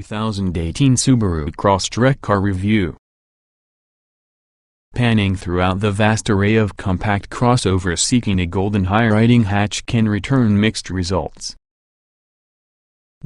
2018 Subaru Crosstrek car review. Panning throughout the vast array of compact crossovers seeking a golden high-riding hatch can return mixed results.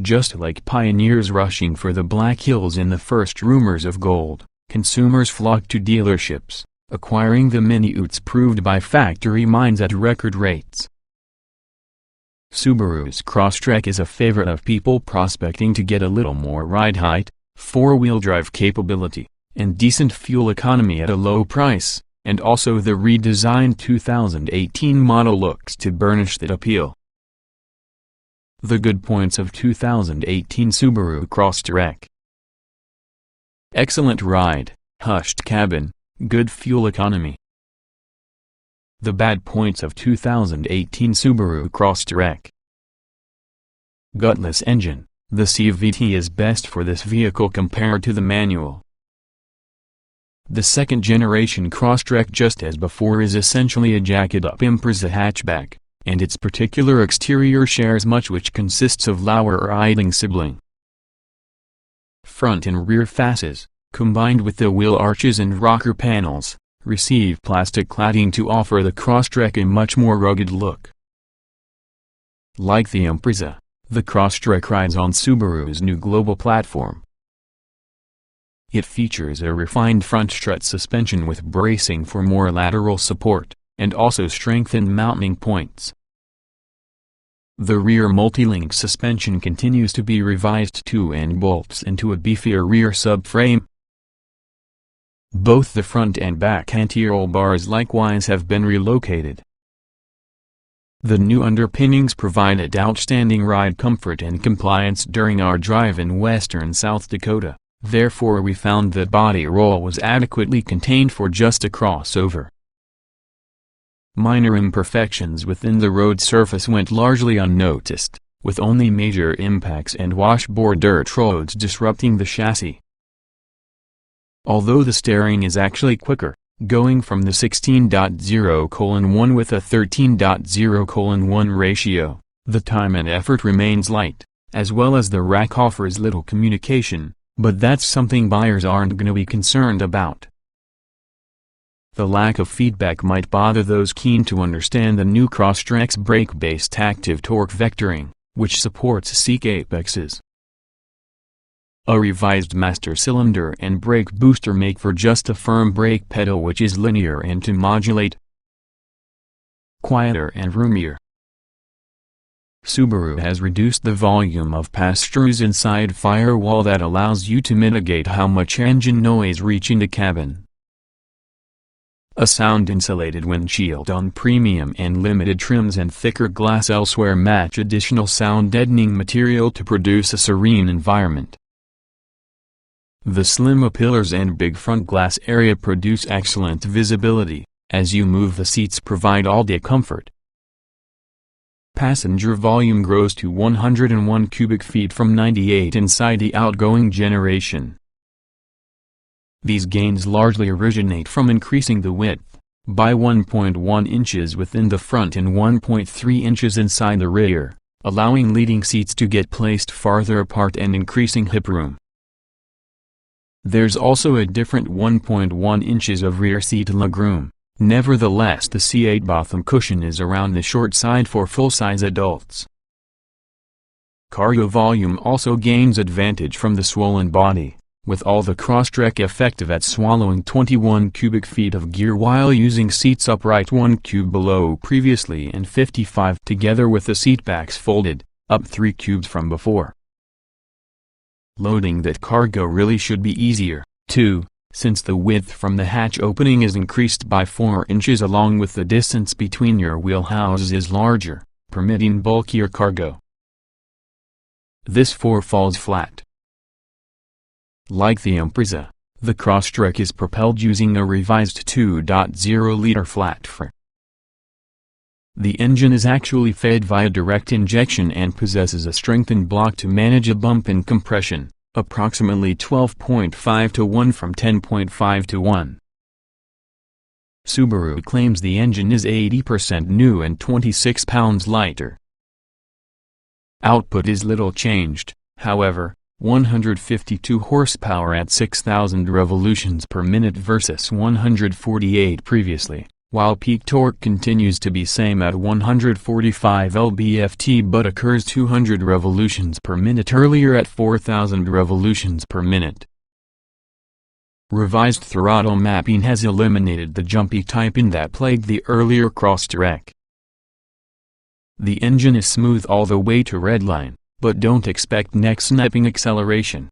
Just like pioneers rushing for the Black Hills in the first rumors of gold, consumers flocked to dealerships, acquiring the mini-utes proved by factory minds at record rates. Subaru's Crosstrek is a favorite of people prospecting to get a little more ride height, four-wheel drive capability, and decent fuel economy at a low price, and also the redesigned 2018 model looks to burnish that appeal. The good points of 2018 Subaru Crosstrek: excellent ride, hushed cabin, good fuel economy. The bad points of 2018 Subaru Crosstrek: gutless engine, the CVT is best for this vehicle compared to the manual. The second-generation Crosstrek, just as before, is essentially a jacked-up Impreza hatchback, and its particular exterior shares much which consists of lower riding sibling. Front and rear fasces, combined with the wheel arches and rocker panels, receive plastic cladding to offer the Crosstrek a much more rugged look. Like the Impreza, the Crosstrek rides on Subaru's new Global Platform. It features a refined front strut suspension with bracing for more lateral support, and also strengthened mounting points. The rear multi-link suspension continues to be revised too and bolts into a beefier rear subframe. Both the front and back anti-roll bars likewise have been relocated. The new underpinnings provided outstanding ride comfort and compliance during our drive in western South Dakota, therefore we found that body roll was adequately contained for just a crossover. Minor imperfections within the road surface went largely unnoticed, with only major impacts and washboard dirt roads disrupting the chassis. Although the steering is actually quicker, going from the 16.0:1 with a 13.0:1 ratio, the time and effort remains light, as well as the rack offers little communication, but that's something buyers aren't gonna be concerned about. The lack of feedback might bother those keen to understand the new Crosstrek's brake-based active torque vectoring, which supports seek apexes. A revised master cylinder and brake booster make for just a firm brake pedal which is linear and to modulate. Quieter and roomier. Subaru has reduced the volume of pass-throughs inside firewall that allows you to mitigate how much engine noise reaching the cabin. A sound-insulated windshield on premium and limited trims and thicker glass elsewhere match additional sound-deadening material to produce a serene environment. The slim pillars and big front glass area produce excellent visibility, as you move the seats provide all-day comfort. Passenger volume grows to 101 cubic feet from 98 inside the outgoing generation. These gains largely originate from increasing the width, by 1.1 inches within the front and 1.3 inches inside the rear, allowing leading seats to get placed farther apart and increasing hip room. There's also a different 1.1 inches of rear seat legroom, nevertheless the C8 bottom cushion is around the short side for full-size adults. Cargo volume also gains advantage from the swollen body, with all the Crosstrek effective at swallowing 21 cubic feet of gear while using seats upright 1 cube below previously and 55 together with the seatbacks folded, up 3 cubes from before. Loading that cargo really should be easier, too, since the width from the hatch opening is increased by 4 inches along with the distance between your wheel houses is larger, permitting bulkier cargo. This 4 falls flat. Like the Impreza, the Crosstrek is propelled using a revised 2.0-liter flat frame. The engine is actually fed via direct injection and possesses a strengthened block to manage a bump in compression, approximately 12.5:1 from 10.5:1. Subaru claims the engine is 80% new and 26 pounds lighter. Output is little changed, however, 152 horsepower at 6,000 revolutions per minute versus 148 previously, while peak torque continues to be same at 145 lb-ft but occurs 200 revolutions per minute earlier at 4,000 revolutions per minute. Revised throttle mapping has eliminated the jumpy typing that plagued the earlier Crosstrek. The engine is smooth all the way to redline, but don't expect neck-snapping acceleration.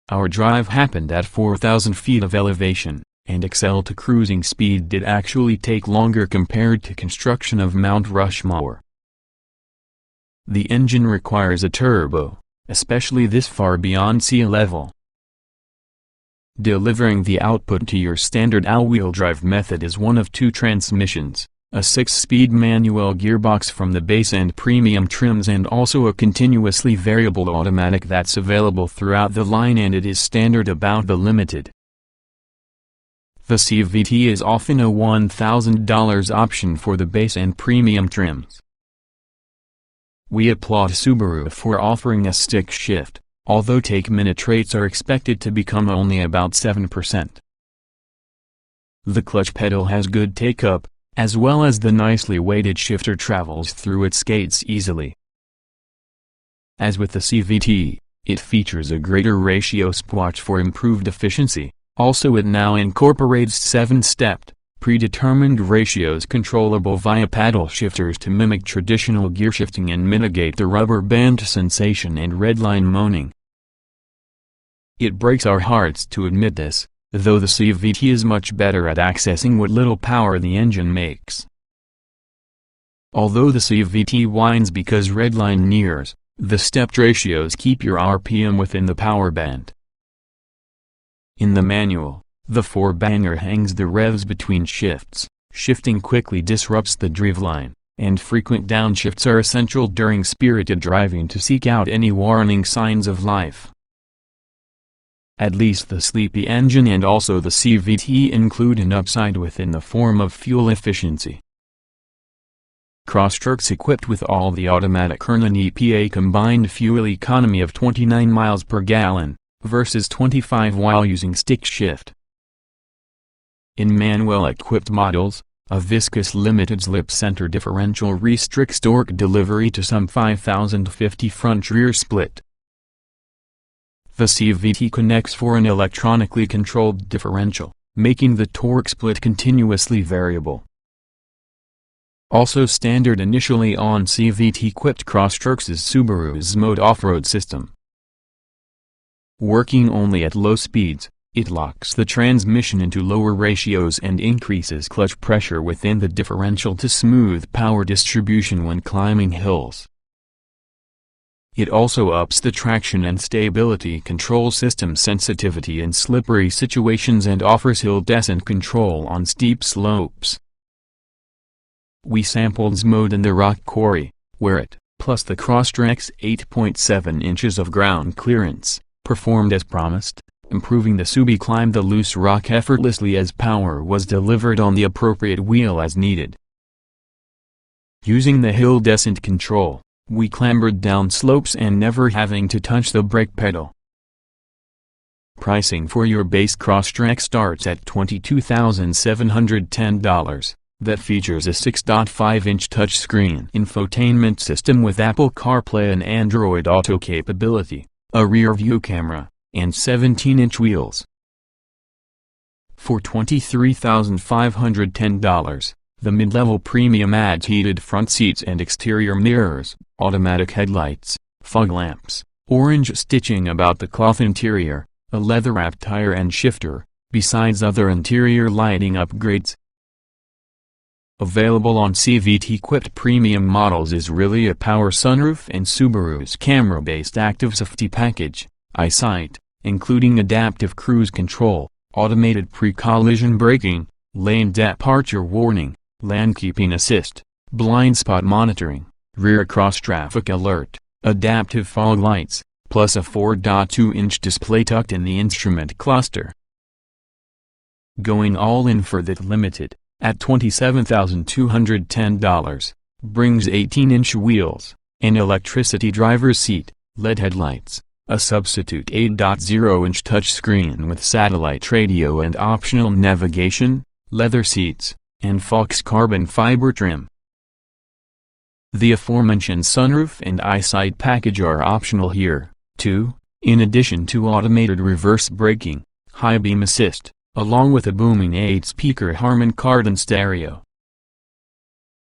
Our drive happened at 4,000 feet of elevation, and accel to cruising speed did actually take longer compared to construction of Mount Rushmore. The engine requires a turbo, especially this far beyond sea level. Delivering the output to your standard all-wheel drive method is one of two transmissions. A 6-speed manual gearbox from the base and premium trims and also a continuously variable automatic that's available throughout the line and it is standard about the Limited. The CVT is often a $1,000 option for the base and premium trims. We applaud Subaru for offering a stick shift, although take-minute rates are expected to become only about 7%. The clutch pedal has good take-up, as well as the nicely weighted shifter travels through its gates easily. As with the CVT, it features a greater ratio swatch for improved efficiency, also it now incorporates 7-stepped, predetermined ratios controllable via paddle shifters to mimic traditional gear shifting and mitigate the rubber band sensation and redline moaning. It breaks our hearts to admit this, though the CVT is much better at accessing what little power the engine makes. Although the CVT whines because redline nears, the stepped ratios keep your RPM within the power band. In the manual, the 4-banger hangs the revs between shifts, shifting quickly disrupts the driveline, and frequent downshifts are essential during spirited driving to seek out any warning signs of life. At least the sleepy engine and also the CVT include an upside within the form of fuel efficiency. Crosstrek's equipped with all the automatic earn an EPA combined fuel economy of 29 miles per gallon, versus 25 while using stick shift. In manual-equipped models, a viscous limited slip center differential restricts torque delivery to some 5,050 front-rear split. The CVT connects for an electronically controlled differential, making the torque split continuously variable. Also standard initially on CVT-equipped Crosstreks is Subaru's mode off-road system. Working only at low speeds, it locks the transmission into lower ratios and increases clutch pressure within the differential to smooth power distribution when climbing hills. It also ups the traction and stability control system sensitivity in slippery situations and offers hill descent control on steep slopes. We sampled mode in the rock quarry, where it, plus the Crosstrek's 8.7 inches of ground clearance, performed as promised, improving the Subi climb the loose rock effortlessly as power was delivered on the appropriate wheel as needed. Using the hill descent control, we clambered down slopes and never having to touch the brake pedal. Pricing for your base Crosstrek starts at $22,710. That features a 6.5-inch touchscreen infotainment system with Apple CarPlay and Android Auto capability, a rear-view camera, and 17-inch wheels. For $23,510, the mid-level premium adds heated front seats and exterior mirrors, automatic headlights, fog lamps, orange stitching about the cloth interior, a leather-wrapped tire and shifter, besides other interior lighting upgrades. Available on CVT-equipped premium models is really a power sunroof and Subaru's camera-based active safety package, EyeSight, including adaptive cruise control, automated pre-collision braking, lane departure warning, lane keeping assist, blind spot monitoring, rear cross traffic alert, adaptive fog lights, plus a 4.2-inch display tucked in the instrument cluster. Going all in for the Limited, at $27,210, brings 18-inch wheels, an electricity driver's seat, LED headlights, a substitute 8.0-inch touchscreen with satellite radio and optional navigation, leather seats, and Fox carbon fiber trim. The aforementioned sunroof and eyesight package are optional here, too, in addition to automated reverse braking, high beam assist, along with a booming 8-speaker Harman Kardon stereo.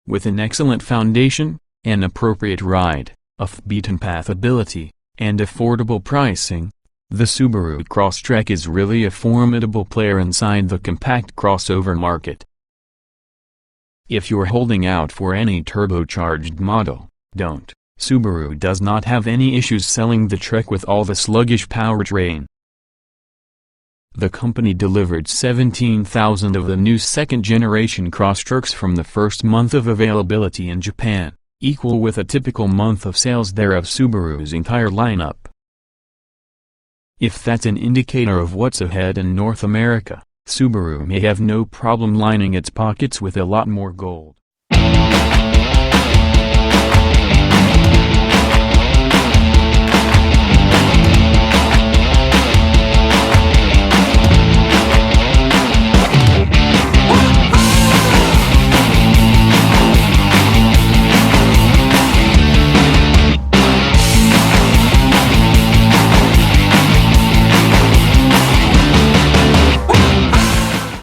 With an excellent foundation, an appropriate ride, off-beaten path ability, and affordable pricing, the Subaru Crosstrek is really a formidable player inside the compact crossover market. If you're holding out for any turbocharged model, don't. Subaru does not have any issues selling the Trek with all the sluggish powertrain. The company delivered 17,000 of the new second-generation Crosstreks from the first month of availability in Japan, equal with a typical month of sales there of Subaru's entire lineup. If that's an indicator of what's ahead in North America, Subaru may have no problem lining its pockets with a lot more gold.